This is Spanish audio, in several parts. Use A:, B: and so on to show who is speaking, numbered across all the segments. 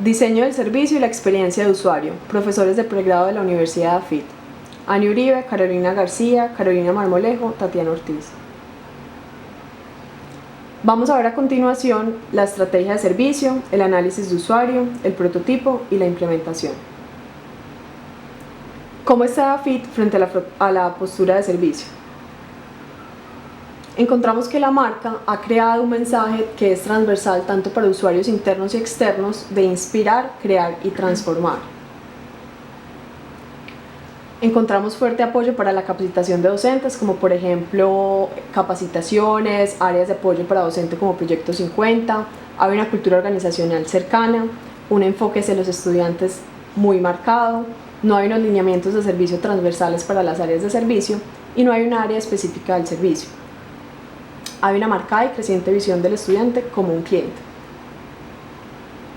A: Diseño del servicio y la experiencia de usuario. Profesores de pregrado de la Universidad de AFIT. Ani Uribe, Carolina García, Carolina Marmolejo, Tatiana Ortiz. Vamos a ver a continuación la estrategia de servicio, el análisis de usuario, el prototipo y la implementación. ¿Cómo está AFIT frente a la postura de servicio? Encontramos que la marca ha creado un mensaje que es transversal tanto para usuarios internos y externos de inspirar, crear y transformar. Encontramos fuerte apoyo para la capacitación de docentes, como por ejemplo capacitaciones, áreas de apoyo para docente como Proyecto 50, hay una cultura organizacional cercana, un enfoque hacia los estudiantes muy marcado, no hay unos lineamientos de servicio transversales para las áreas de servicio y no hay un área específica del servicio. Hay una marcada y creciente visión del estudiante como un cliente.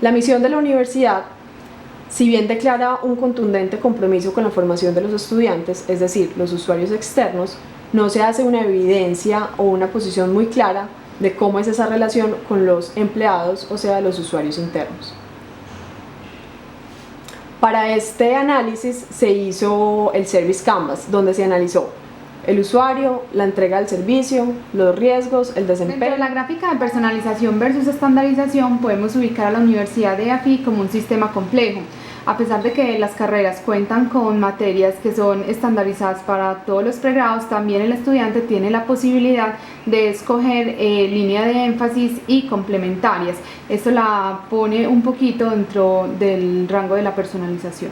A: La misión de la universidad, si bien declara un contundente compromiso con la formación de los estudiantes, es decir, los usuarios externos, no se hace una evidencia o una posición muy clara de cómo es esa relación con los empleados, o sea, los usuarios internos. Para este análisis se hizo el Service Canvas, donde se analizó el usuario, la entrega del servicio, los riesgos, el desempeño.
B: Dentro de la gráfica de personalización versus estandarización podemos ubicar a la Universidad de AFIT como un sistema complejo. A pesar de que las carreras cuentan con materias que son estandarizadas para todos los pregrados, también el estudiante tiene la posibilidad de escoger línea de énfasis y complementarias. Esto la pone un poquito dentro del rango de la personalización.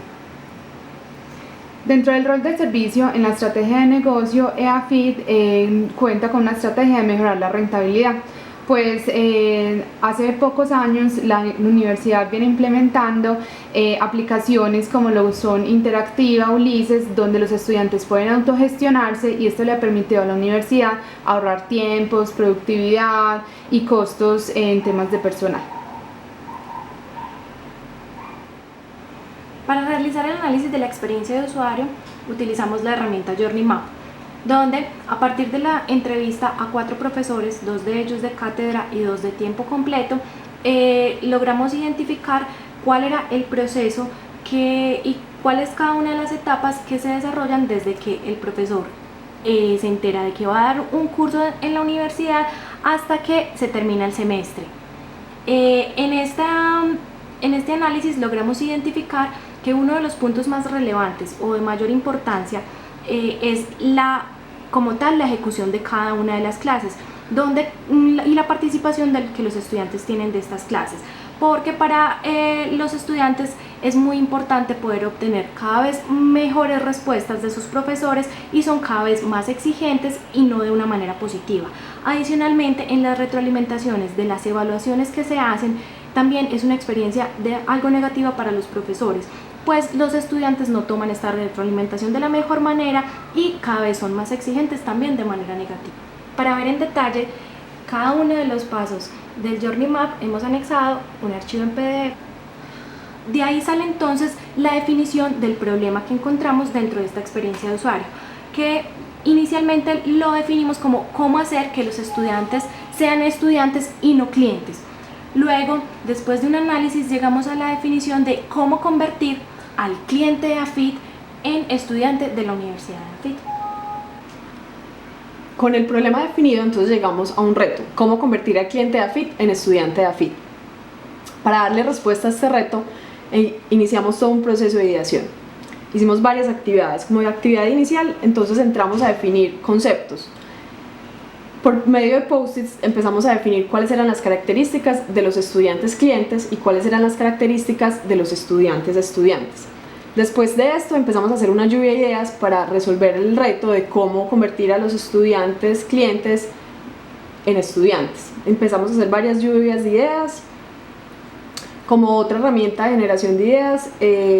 B: Dentro del rol de servicio, en la estrategia de negocio, AFIT cuenta con una estrategia de mejorar la rentabilidad. Pues hace pocos años la universidad viene implementando aplicaciones como lo son Interactiva, Ulises, donde los estudiantes pueden autogestionarse y esto le ha permitido a la universidad ahorrar tiempos, productividad y costos en temas de personal.
C: Para realizar el análisis de la experiencia de usuario, utilizamos la herramienta Journey Map, donde a partir de la entrevista a 4 profesores, 2 de ellos de cátedra y 2 de tiempo completo, logramos identificar cuál era el proceso y cuál es cada una de las etapas que se desarrollan desde que el profesor se entera de que va a dar un curso en la universidad hasta que se termina el semestre. En este análisis logramos identificar que uno de los puntos más relevantes o de mayor importancia es como tal la ejecución de cada una de las clases y la participación que los estudiantes tienen de estas clases, porque para los estudiantes es muy importante poder obtener cada vez mejores respuestas de sus profesores y son cada vez más exigentes y no de una manera positiva. Adicionalmente, en las retroalimentaciones de las evaluaciones que se hacen, también es una experiencia de algo negativa para los profesores, pues los estudiantes no toman esta retroalimentación de la mejor manera y cada vez son más exigentes también de manera negativa. Para ver en detalle cada uno de los pasos del Journey Map hemos anexado un archivo en PDF. De ahí sale entonces la definición del problema que encontramos dentro de esta experiencia de usuario, que inicialmente lo definimos como cómo hacer que los estudiantes sean estudiantes y no clientes. Luego, después de un análisis, llegamos a la definición de cómo convertir al cliente de AFIT en estudiante de la Universidad de AFIT.
A: Con el problema definido, entonces llegamos a un reto: cómo convertir al cliente de AFIT en estudiante de AFIT. Para darle respuesta a este reto, iniciamos todo un proceso de ideación. Hicimos varias actividades. Como actividad inicial, entonces entramos a definir conceptos. Por medio de post-its empezamos a definir cuáles eran las características de los estudiantes clientes y cuáles eran las características de los estudiantes. Después de esto empezamos a hacer una lluvia de ideas para resolver el reto de cómo convertir a los estudiantes clientes en estudiantes. Empezamos a hacer varias lluvias de ideas. Como otra herramienta de generación de ideas,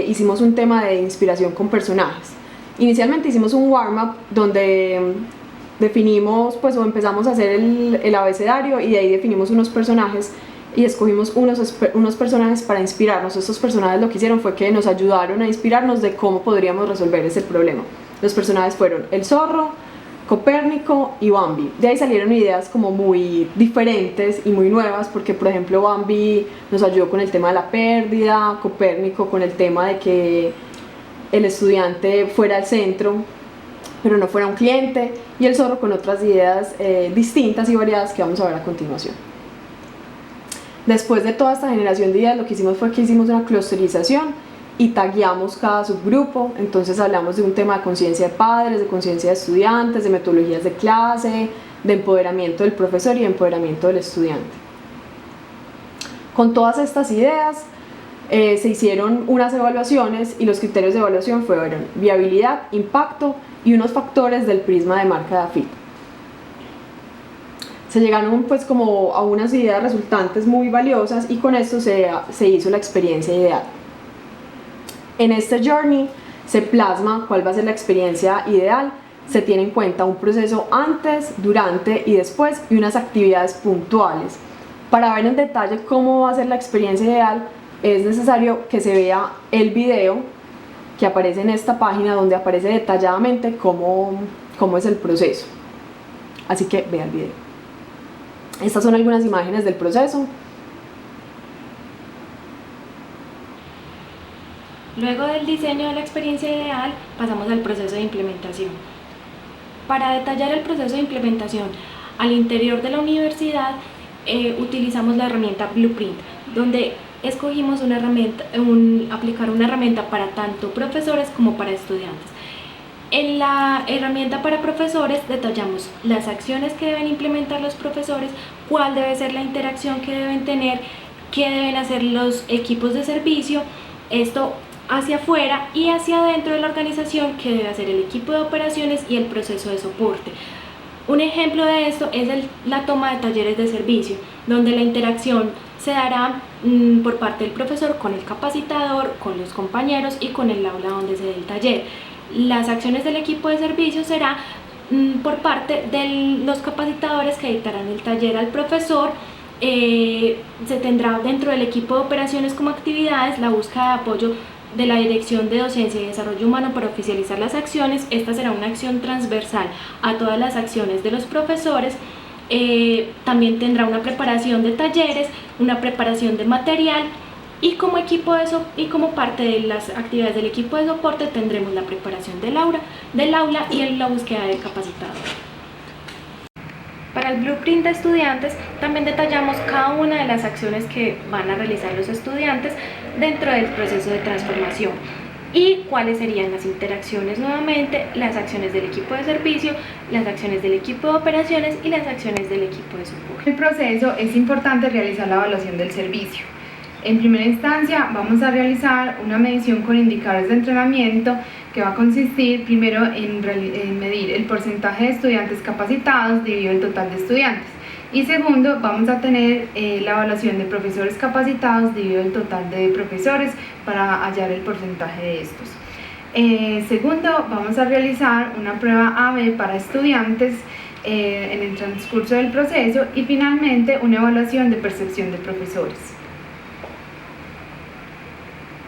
A: hicimos un tema de inspiración con personajes. Inicialmente hicimos un warm-up donde definimos o empezamos a hacer el abecedario y de ahí definimos unos personajes y escogimos unos personajes para inspirarnos. Estos personajes lo que hicieron fue que nos ayudaron a inspirarnos de cómo podríamos resolver ese problema. Los personajes fueron el zorro, Copérnico y Bambi. De ahí salieron ideas como muy diferentes y muy nuevas, porque por ejemplo Bambi nos ayudó con el tema de la pérdida, Copérnico con el tema de que el estudiante fuera el centro pero no fuera un cliente, y el zorro con otras ideas distintas y variadas que vamos a ver a continuación. Después de toda esta generación de ideas, lo que hicimos fue que hicimos una clusterización y tagueamos cada subgrupo. Entonces hablamos de un tema de conciencia de padres, de conciencia de estudiantes, de metodologías de clase, de empoderamiento del profesor y de empoderamiento del estudiante. Con todas estas ideas se hicieron unas evaluaciones, y los criterios de evaluación fueron viabilidad, impacto y unos factores del prisma de marca de AFIT. Se llegaron pues como a unas ideas resultantes muy valiosas, y con esto se hizo la experiencia ideal. En este journey se plasma cuál va a ser la experiencia ideal, se tiene en cuenta un proceso antes, durante y después, y unas actividades puntuales. Para ver en detalle cómo va a ser la experiencia ideal, es necesario que se vea el video que aparece en esta página, donde aparece detalladamente cómo es el proceso. Así que vea el video. Estas son algunas imágenes del proceso.
C: Luego del diseño de la experiencia ideal, pasamos al proceso de implementación. Para detallar el proceso de implementación al interior de la universidad, utilizamos la herramienta Blueprint, donde escogimos aplicar una herramienta para tanto profesores como para estudiantes. En la herramienta para profesores detallamos las acciones que deben implementar los profesores, cuál debe ser la interacción que deben tener, qué deben hacer los equipos de servicio, esto hacia afuera, y hacia adentro de la organización, que debe hacer el equipo de operaciones y el proceso de soporte. Un ejemplo de esto es la toma de talleres de servicio, donde la interacción se dará por parte del profesor con el capacitador, con los compañeros y con el aula donde se dé el taller. Las acciones del equipo de servicio será por parte de los capacitadores que dictarán el taller al profesor. Se tendrá dentro del equipo de operaciones como actividades la búsqueda de apoyo de la Dirección de Docencia y Desarrollo Humano para oficializar las acciones. Esta será una acción transversal a todas las acciones de los profesores. También tendrá una preparación de talleres, una preparación de material, y como parte de las actividades del equipo de soporte tendremos la preparación del aula y la búsqueda del capacitador. Para el blueprint de estudiantes también detallamos cada una de las acciones que van a realizar los estudiantes dentro del proceso de transformación, y cuáles serían las interacciones nuevamente, las acciones del equipo de servicio, las acciones del equipo de operaciones y las acciones del equipo de soporte.
B: En el proceso es importante realizar la evaluación del servicio. En primera instancia vamos a realizar una medición con indicadores de entrenamiento, que va a consistir primero en medir el porcentaje de estudiantes capacitados dividido el total de estudiantes, y segundo vamos a tener la evaluación de profesores capacitados dividido el total de profesores para hallar el porcentaje de estos. Segundo, vamos a realizar una prueba AB para estudiantes en el transcurso del proceso, y finalmente una evaluación de percepción de profesores.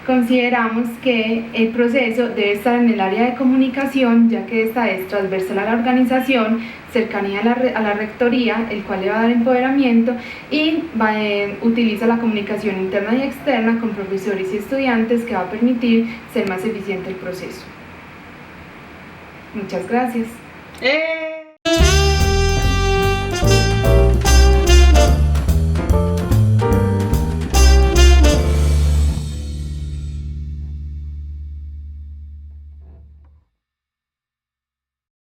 B: Consideramos que el proceso debe estar en el área de comunicación, ya que esta es transversal a la organización, cercanía a la rectoría, el cual le va a dar empoderamiento, y utiliza la comunicación interna y externa con profesores y estudiantes, que va a permitir ser más eficiente el proceso. Muchas gracias.